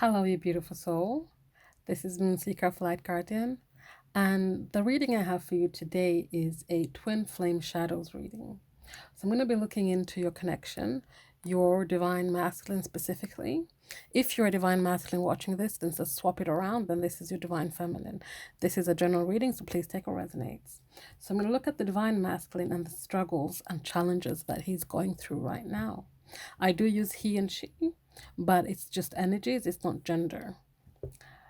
Hello, you beautiful soul. This is Moonseeker of Light Guardian, and the reading I have for you today is a Twin Flame Shadows reading. So I'm going to be looking into your connection, your Divine Masculine specifically. If you're a Divine Masculine watching this, then just swap it around, then this is your Divine Feminine. This is a general reading, so please take what resonates. So I'm going to look at the Divine Masculine and the struggles and challenges that he's going through right now. I do use he and she, but it's just energies, it's not gender.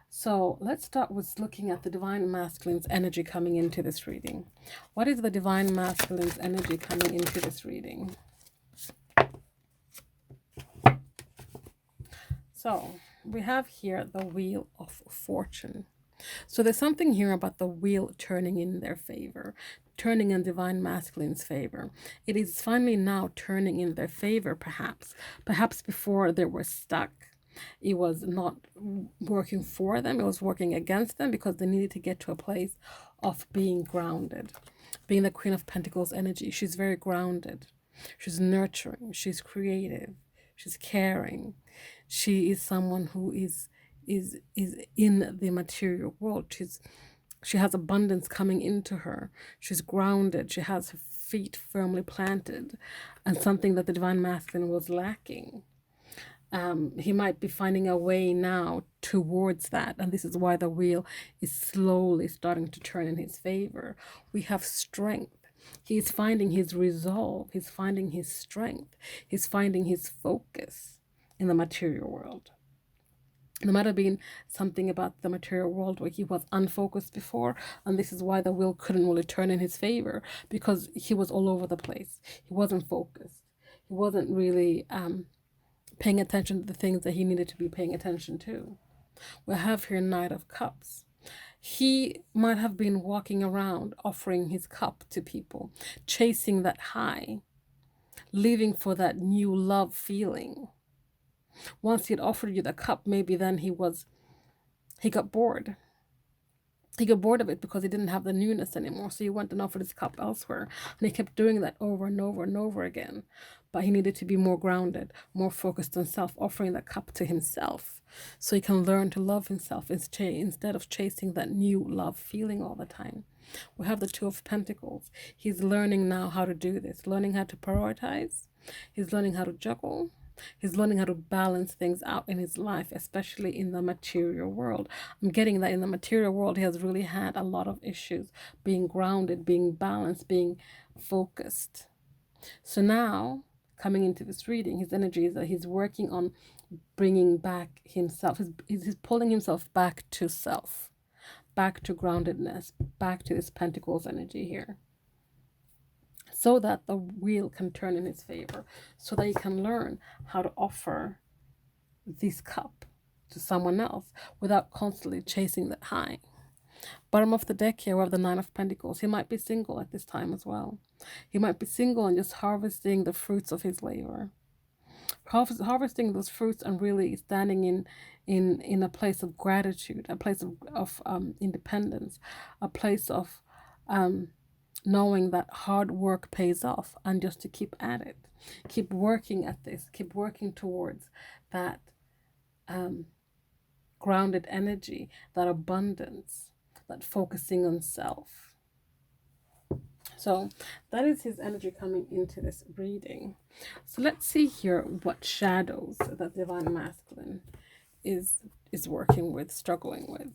So let's start with looking at the Divine Masculine's energy coming into this reading. What is the Divine Masculine's energy coming into this reading? So we have here the Wheel of Fortune. So there's something here about the wheel turning in their favor, turning in Divine Masculine's favor. It is finally now turning in their favor, perhaps. Perhaps before they were stuck. It was not working for them. It was working against them because they needed to get to a place of being grounded. Being the Queen of Pentacles energy, she's very grounded. She's nurturing. She's creative. She's caring. She is someone who is in the material world. She has abundance coming into her. She's grounded. She has her feet firmly planted, and something that the Divine Masculine was lacking. He might be finding a way now towards that, and this is why the wheel is slowly starting to turn in his favor. We have strength. He's finding his resolve. He's finding his strength. He's finding his focus in the material world. There might have been something about the material world where he was unfocused before, and this is why the wheel couldn't really turn in his favor, because he was all over the place. He wasn't focused. He wasn't really paying attention to the things that he needed to be paying attention to. We have here Knight of Cups. He might have been walking around offering his cup to people, chasing that high, living for that new love feeling. Once he had offered you the cup, maybe then he got bored. He got bored of it because he didn't have the newness anymore. So he went and offered his cup elsewhere. And he kept doing that over and over and over again. But he needed to be more grounded, more focused on self, offering that cup to himself. So he can learn to love himself instead of chasing that new love feeling all the time. We have the Two of Pentacles. He's learning now how to do this, learning how to prioritize. He's learning how to juggle. He's learning how to balance things out in his life, especially in the material world. I'm getting that in the material world, he has really had a lot of issues being grounded, being balanced, being focused. So now, coming into this reading, his energy is that he's working on bringing back himself. He's pulling himself back to self, back to groundedness, back to this Pentacles energy here, so that the wheel can turn in his favor, so that he can learn how to offer this cup to someone else without constantly chasing that high. Bottom of the deck here, we have the Nine of Pentacles. He might be single at this time as well. He might be single and just harvesting the fruits of his labor. Harvesting those fruits and really standing in a place of gratitude, a place of independence, a place of knowing that hard work pays off, and just to keep at it, keep working at this, keep working towards that grounded energy, that abundance, that focusing on self. So that is his energy coming into this reading. So let's see here what shadows that Divine Masculine is working with, struggling with.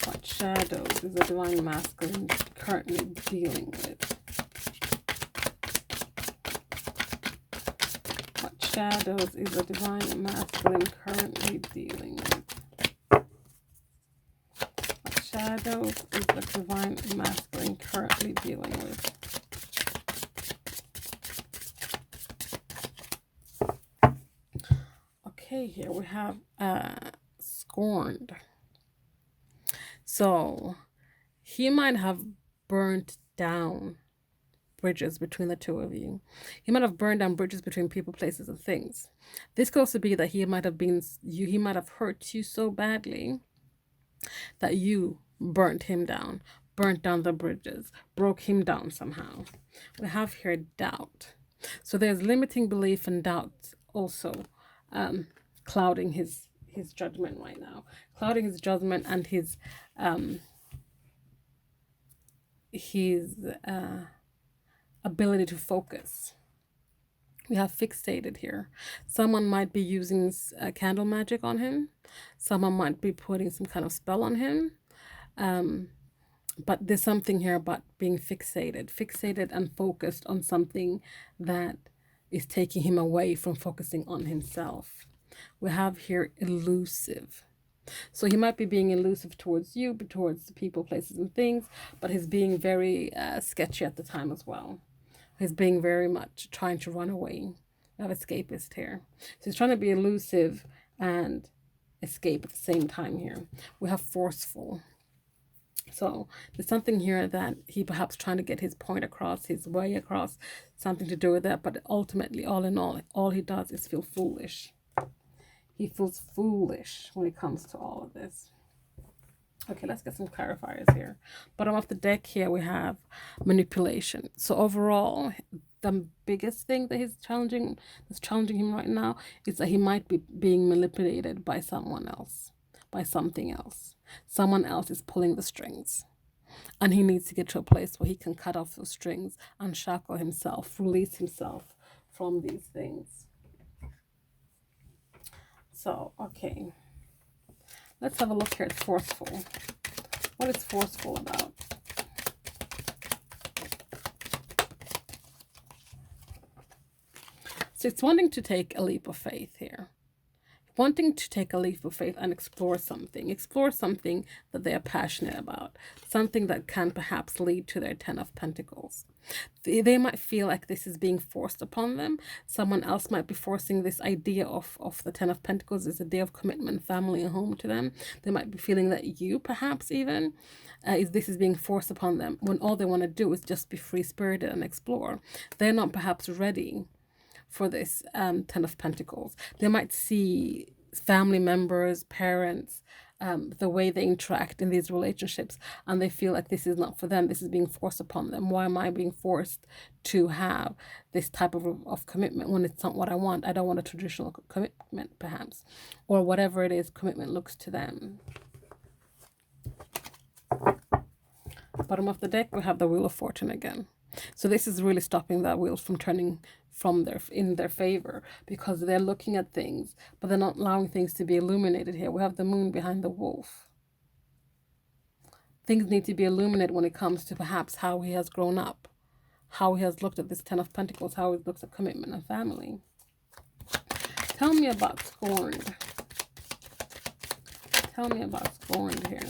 What shadows is the Divine Masculine currently dealing with? What shadows is the Divine Masculine currently dealing with? What shadows is the Divine Masculine currently dealing with? Okay, here we have Scorned. So he might have burnt down bridges between the two of you. He might have burned down bridges between people, places, and things. This could also be that he might have hurt you so badly that you burnt him down, burnt down the bridges, broke him down somehow. We have here doubt. So there's limiting belief and doubt also clouding his judgment right now, clouding his judgment and his ability to focus. We have fixated here. Someone might be using candle magic on him. Someone might be putting some kind of spell on him. But there's something here about being fixated and focused on something that is taking him away from focusing on himself. We have here elusive. So he might be being elusive towards you, but towards people, places, and things, but he's being very sketchy at the time as well. He's being very much trying to run away. We have escapist here. So he's trying to be elusive and escape at the same time here. We have forceful. So there's something here that he perhaps trying to get his point across, his way across, something to do with that. But ultimately, all in all he does is feel foolish. He feels foolish when it comes to all of this. Okay, let's get some clarifiers here. Bottom of the deck here, we have manipulation. So overall, the biggest thing that that's challenging him right now is that he might be being manipulated by someone else, by something else. Someone else is pulling the strings. And he needs to get to a place where he can cut off those strings, unshackle himself, release himself from these things. So, okay. Let's have a look here at forceful. What is forceful about? So it's wanting to take a leap of faith here. Wanting to take a leap of faith and explore something that they are passionate about, something that can perhaps lead to their 10 of Pentacles. They might feel like this is being forced upon them. Someone else might be forcing this idea of the 10 of Pentacles, this idea of commitment, family, and home to them. They might be feeling that you perhaps even, this is being forced upon them when all they want to do is just be free-spirited and explore. They're not perhaps ready for this 10 of Pentacles. They might see family members, parents, the way they interact in these relationships, and they feel like this is not for them. This is being forced upon them. Why am I being forced to have this type of commitment when it's not what I want? I don't want a traditional commitment, perhaps, or whatever it is commitment looks to them. Bottom of the deck, we have the Wheel of Fortune again. So this is really stopping that wheel from turning in their favor, because they're looking at things, but they're not allowing things to be illuminated here. We have the Moon behind the Wolf. Things need to be illuminated when it comes to perhaps how he has grown up, how he has looked at this 10 of Pentacles, how he looks at commitment and family. Tell me about Scorned. Tell me about Scorned here.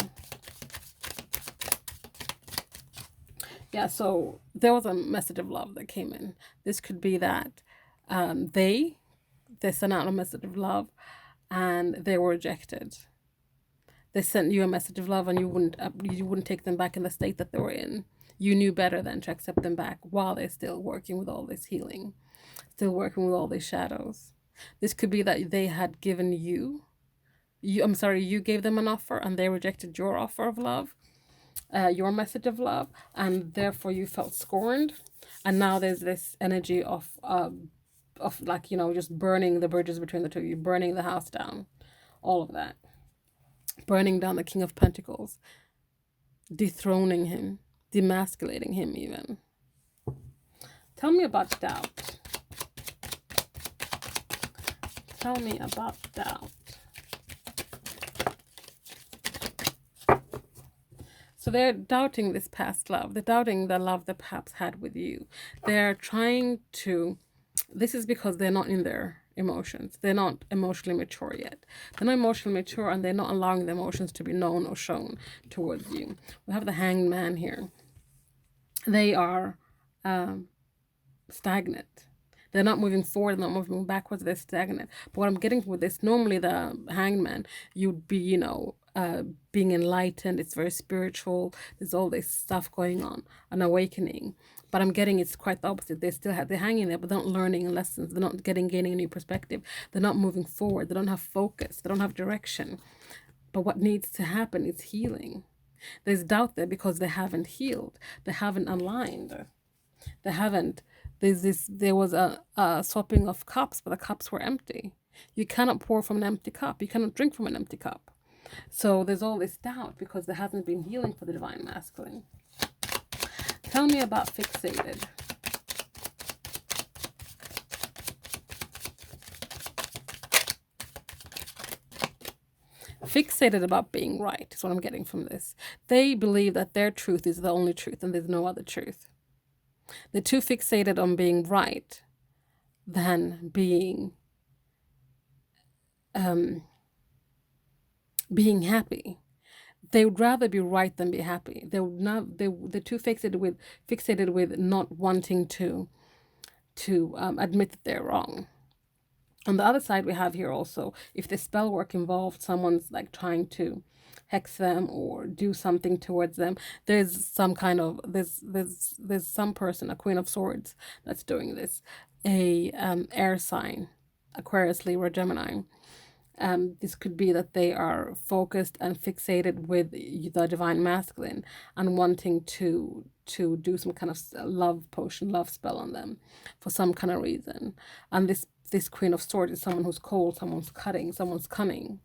Yeah, so there was a message of love that came in. This could be that they sent out a message of love and they were rejected. They sent you a message of love and you wouldn't take them back in the state that they were in. You knew better than to accept them back while they're still working with all this healing, still working with all these shadows. This could be that they had given you gave them an offer and they rejected your offer of love. Your message of love, and therefore you felt scorned, and now there's this energy of like, just burning the bridges between the two of you, burning the house down, all of that, burning down the King of Pentacles, dethroning him, demasculating him even. Tell me about doubt. Tell me about doubt. So they're doubting this past love. They're doubting the love they perhaps had with you. They're trying to, this is because they're not in their emotions. They're not emotionally mature yet. They're not emotionally mature, and they're not allowing the emotions to be known or shown towards you. We have the Hanged Man here. They are stagnant. They're not moving forward, they're not moving backwards, they're stagnant. But what I'm getting with this, normally the Hanged Man, you'd be, being enlightened, it's very spiritual, there's all this stuff going on, an awakening. But I'm getting it's quite the opposite. They're hanging there, but they're not learning lessons, they're not gaining a new perspective, they're not moving forward, they don't have focus, they don't have direction. But what needs to happen is healing. There's doubt there because they haven't healed, they haven't aligned, they haven't. There was a swapping of cups, but the cups were empty. You cannot pour from an empty cup. You cannot drink from an empty cup. So there's all this doubt because there hasn't been healing for the Divine Masculine. Tell me about fixated. Fixated about being right is what I'm getting from this. They believe that their truth is the only truth and there's no other truth. They're too fixated on being right than being happy. They would rather be right than be happy. They're too fixated with not wanting to admit that they're wrong. On the other side, we have here also, if the spell work involved someone's like trying to hex them or do something towards them, there's some kind of there's some person, a Queen of Swords, that's doing this, a air sign, Aquarius, Libra, Gemini. This could be that they are focused and fixated with the Divine Masculine and wanting to do some kind of love potion, love spell on them for some kind of reason. And this Queen of Swords is someone who's cold, someone's cutting, someone's cunning.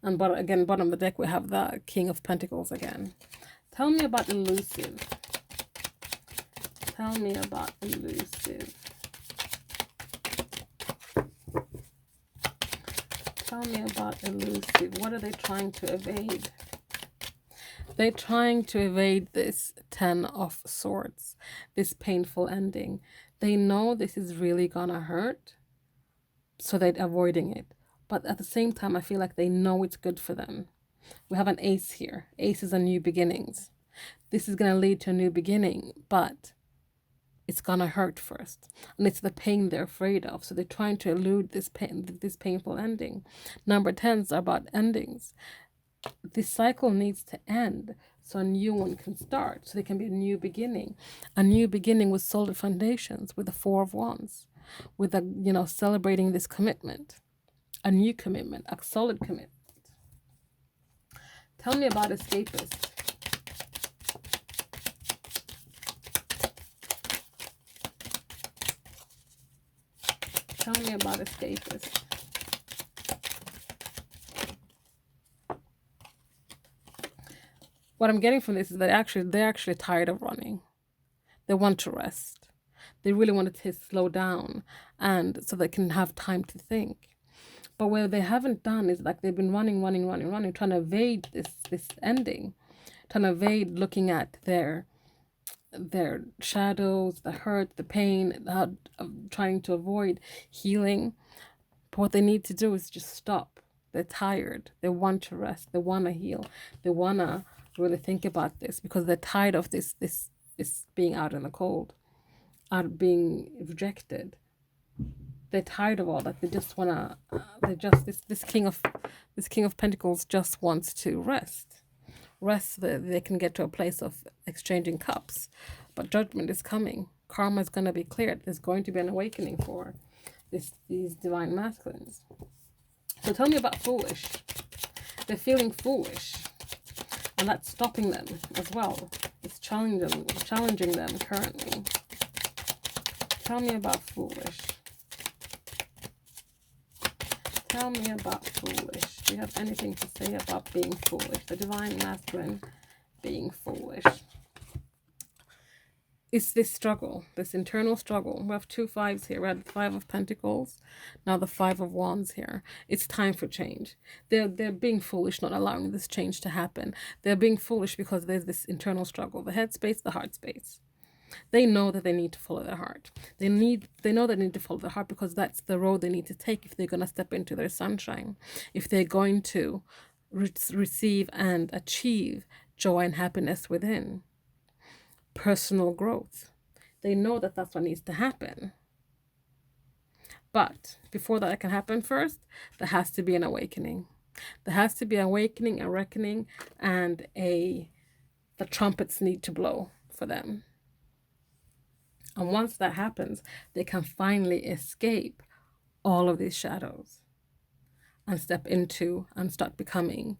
And but again, bottom of the deck, we have the King of Pentacles again. Tell me about elusive. Tell me about elusive. Tell me about elusive. What are they trying to evade? They're trying to evade this Ten of Swords, this painful ending. They know this is really gonna hurt, so they're avoiding it. But at the same time, I feel like they know it's good for them. We have an Ace here. Ace is a new beginnings. This is gonna lead to a new beginning, but it's gonna hurt first, and it's the pain they're afraid of. So they're trying to elude this pain, this painful ending. Number 10s are about endings. This cycle needs to end so a new one can start, so there can be a new beginning with solid foundations, with the Four of Wands, with a celebrating this commitment, a new commitment, a solid commitment. Tell me about escapist. Tell me about escapist. What I'm getting from this is that they're actually tired of running. They want to rest. They really want to slow down, and so they can have time to think. But what they haven't done is like they've been running, trying to evade this ending, trying to evade looking at their shadows, the hurt, the pain, trying to avoid healing. But what they need to do is just stop. They're tired. They want to rest. They want to heal. They want to really think about this because they're tired of this being out in the cold, out being rejected. They're tired of all that. They just want to. This King of Pentacles just wants to rest. Rest, they can get to a place of exchanging cups. But judgment is coming. Karma is going to be cleared. There's going to be an awakening for these Divine Masculines. So tell me about foolish. They're feeling foolish, and that's stopping them as well. It's challenging them currently. Tell me about foolish. Tell me about foolish. Do you have anything to say about being foolish? The Divine Masculine being foolish. It's this struggle, this internal struggle. We have two fives here. We had the Five of Pentacles, now the Five of Wands here. It's time for change. They're being foolish, not allowing this change to happen. They're being foolish because there's this internal struggle, the head space, the heart space. They know that they need to follow their heart. They know they need to follow their heart because that's the road they need to take if they're going to step into their sunshine, if they're going to receive and achieve joy and happiness within. Personal growth. They know that that's what needs to happen. But before that can happen first, there has to be an awakening. There has to be an awakening, a reckoning, and the trumpets need to blow for them. And once that happens, they can finally escape all of these shadows and step into and start becoming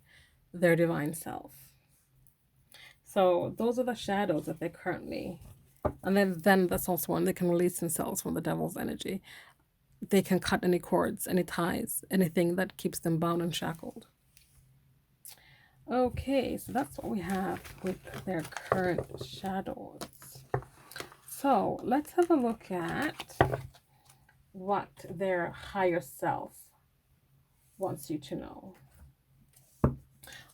their divine self. So those are the shadows that they currently, and then that's also when they can release themselves from the devil's energy. they can cut any cords, any ties, anything that keeps them bound and shackled. Okay, so that's what we have with their current shadows. So let's have a look at what their higher self wants you to know.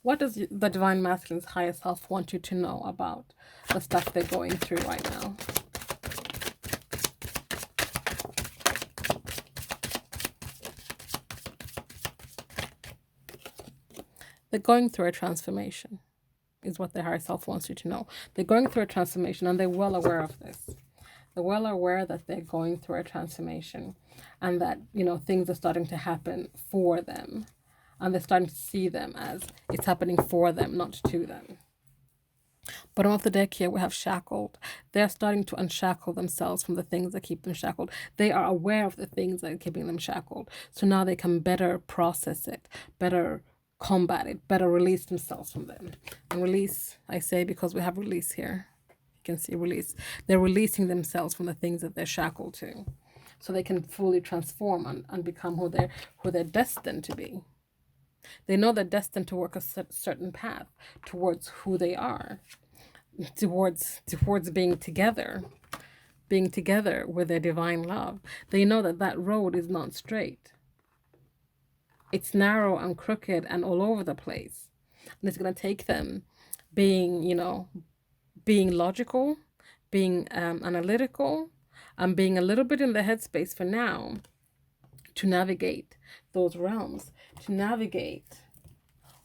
What does the Divine Masculine's higher self want you to know about the stuff they're going through right now? They're going through a transformation, is what their higher self wants you to know. They're going through a transformation, and they're well aware of this. They're well aware that they're going through a transformation, and that, you know, things are starting to happen for them. And they're starting to see them as it's happening for them, not to them. Bottom of the deck here, we have shackled. They're starting to unshackle themselves from the things that keep them shackled. They are aware of the things that are keeping them shackled. So now they can better process it, better combat it, better release themselves from them. And release, I say, because we have release here. You can see release. They're releasing themselves from the things that they're shackled to, so they can fully transform and become who they're destined to be. They know they're destined to work a certain path towards who they are, towards being together with their divine love. They know that that road is not straight. It's narrow and crooked and all over the place. And it's going to take them being, you know, being logical, being analytical, and being a little bit in the headspace for now to navigate those realms, to navigate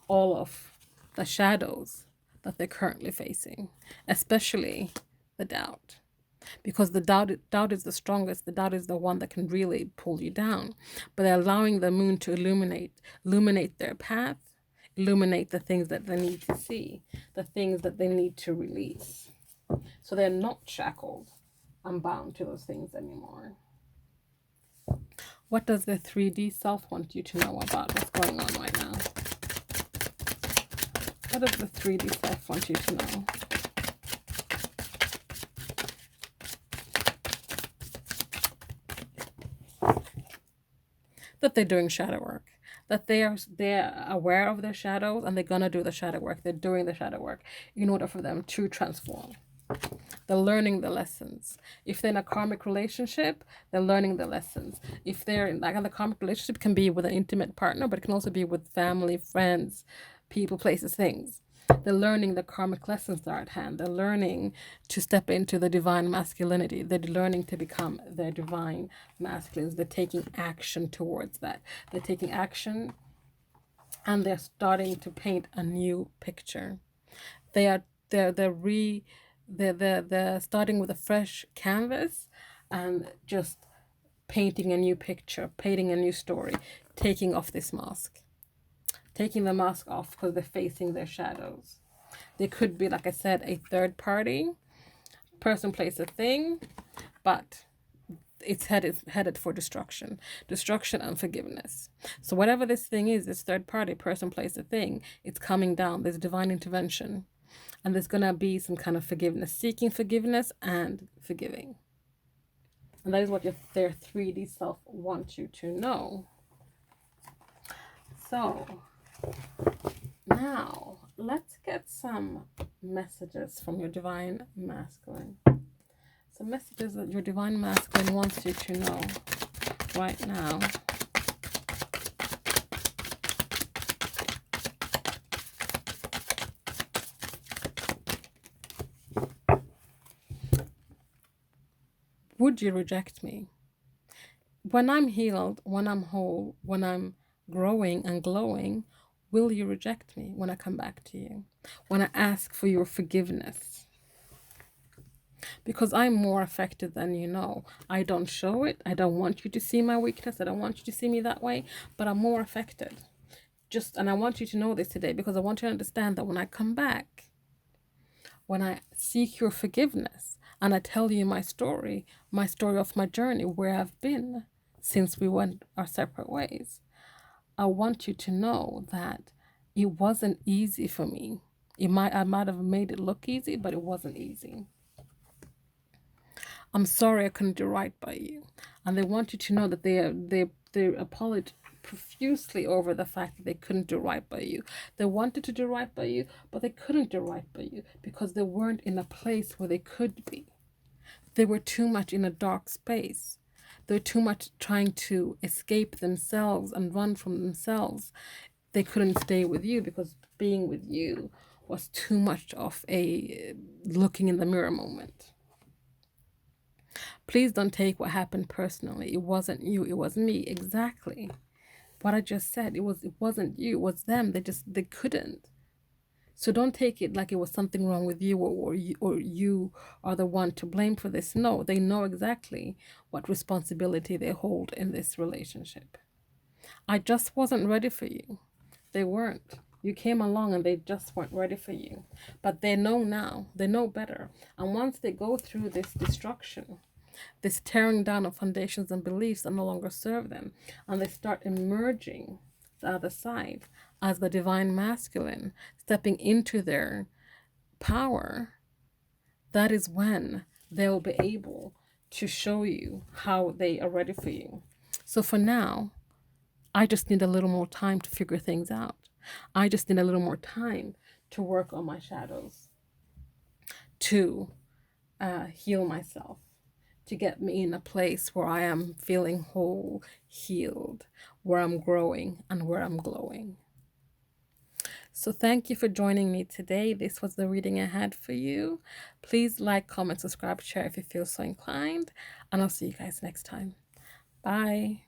all of the shadows that they're currently facing, especially the doubt. Because the doubt is the strongest. The doubt is the one that can really pull you down. But they're allowing the moon to illuminate their path, illuminate the things that they need to see, the things that they need to release. So they're not shackled and bound to those things anymore. What does the 3D self want you to know about what's going on right now? What does the 3D self want you to know? That they're doing shadow work, that they're aware of their shadows, and they're gonna do the shadow work. They're doing the shadow work in order for them to transform. They're learning the lessons. If they're in a karmic relationship, they're learning the lessons. If they're in, like, the karmic relationship can be with an intimate partner, but it can also be with family, friends, people, places, things. They're learning the karmic lessons that are at hand. They're learning to step into the divine masculinity. They're learning to become their divine masculines. They're taking action towards that. They're taking action, and they're starting to paint a new picture. They're starting with a fresh canvas and just painting a new picture, painting a new story, taking off this mask. Taking the mask off because they're facing their shadows. They could be, like I said, a third party, person, place, a thing, but it's headed for destruction and forgiveness. So whatever this thing is, this third party, person, place, a thing, it's coming down. There's divine intervention, and there's gonna be some kind of forgiveness, seeking forgiveness and forgiving. And that is what their 3D self wants you to know. So now let's get some messages from your divine masculine. Some messages that your divine masculine wants you to know right now. Would you reject me? When I'm healed, when I'm whole, when I'm growing and glowing, will you reject me when I come back to you? When I ask for your forgiveness? Because I'm more affected than you know. I don't show it. I don't want you to see my weakness. I don't want you to see me that way, but I'm more affected. And I want you to know this today, because I want you to understand that when I come back, when I seek your forgiveness and I tell you my story of my journey, where I've been since we went our separate ways, I want you to know that it wasn't easy for me. I might have made it look easy, but it wasn't easy. I'm sorry I couldn't do right by you. And they want you to know that they apologize profusely over the fact that they couldn't do right by you. They wanted to do right by you, but they couldn't do right by you because they weren't in a place where they could be. They were too much in a dark space. They were too much trying to escape themselves and run from themselves. They couldn't stay with you because being with you was too much of a looking in the mirror moment. Please don't take what happened personally. It wasn't you, it was me. Exactly what I just said. It wasn't you, it was them. They couldn't. So don't take it like it was something wrong with you, or you are the one to blame for this. No, they know exactly what responsibility they hold in this relationship. I just wasn't ready for you. They weren't. You came along and they just weren't ready for you. But they know now. They know better. And once they go through this destruction, this tearing down of foundations and beliefs that no longer serve them, and they start emerging the other side as the divine masculine, stepping into their power, that is when they'll be able to show you how they are ready for you. So for now, I just need a little more time to figure things out. I just need a little more time to work on my shadows, to heal myself, to get me in a place where I am feeling whole, healed, where I'm growing and where I'm glowing. So thank you for joining me today. This was the reading I had for you. Please like, comment, subscribe, share if you feel so inclined, and I'll see you guys next time. Bye.